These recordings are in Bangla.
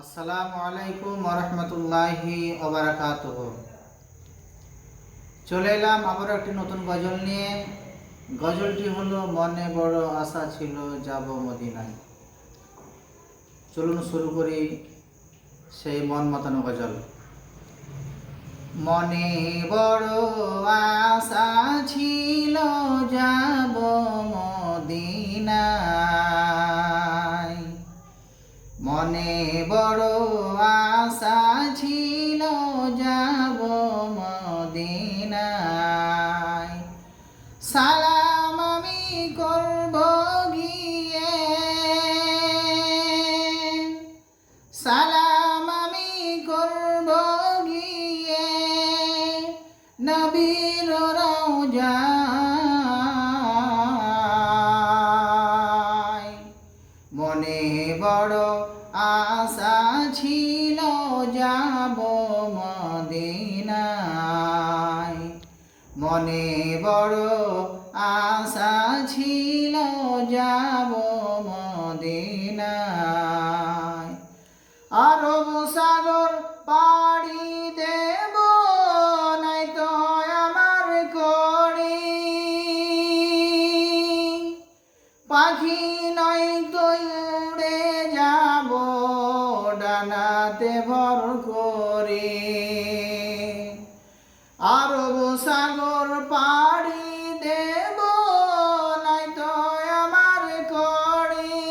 আসসালামু আলাইকুম ওয়া রাহমাতুল্লাহি ওয়া বারাকাতুহু। চলে এলাম আবার একটি নতুন গজল নিয়ে। গজলটি হলো মনে বড় আশা ছিল যাব মদিনায়। চলুন শুরু করি সেই মন মাতানো গজল। মনে বড় আশা ছিল যাব মদিনায়, মনে বড় আশা ছিল যাব মদিনায়। সালাম আমি করব গিয়ে, সালাম আমি করব গিয়ে নবীর রওজায়। মনে বড় আশা ছিল যাব মদিনায়, মনে বড় আশা ছিল যাব মদিনায়। আরব সাগর পাড়ি দেব নাই তো আমার করি, পাখি নয় তো উড়ে যাব ডানাতে ভর করে। আরব সাগর পাড়ি দেব নাই তো আমার করি,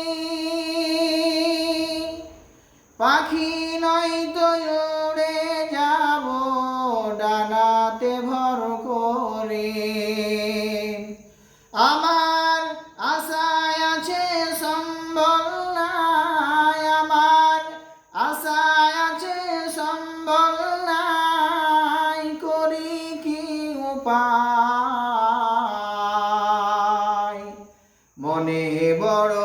পাখি নয় তো উড়ে যাব ডানাতে ভর করে। আমার আশায় আছে সম্বল নাই, আমার আশায় আছে সম্বল নাই, করি কি উপায়। মনে বড়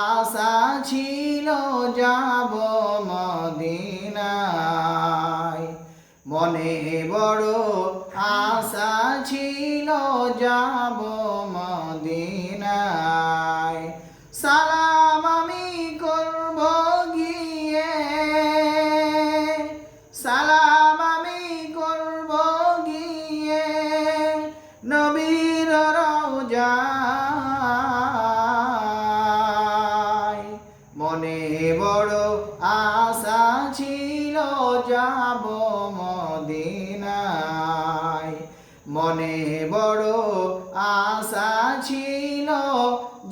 আশা ছিল যাব মদিনায়, মনে বড় আশা ছিল যাব মদিনায়। সালাম আমি করব গিয়ে, সালাম আমি করব গিয়ে নবীর রওজায়। মনে বড় আশা ছিল যাব মদিনায়, মনে বড় আশা ছিল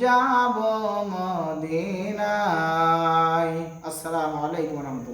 যাব মদিনায়। আসসালামু আলাইকুম ওয়া রাহমাতুল্লাহ।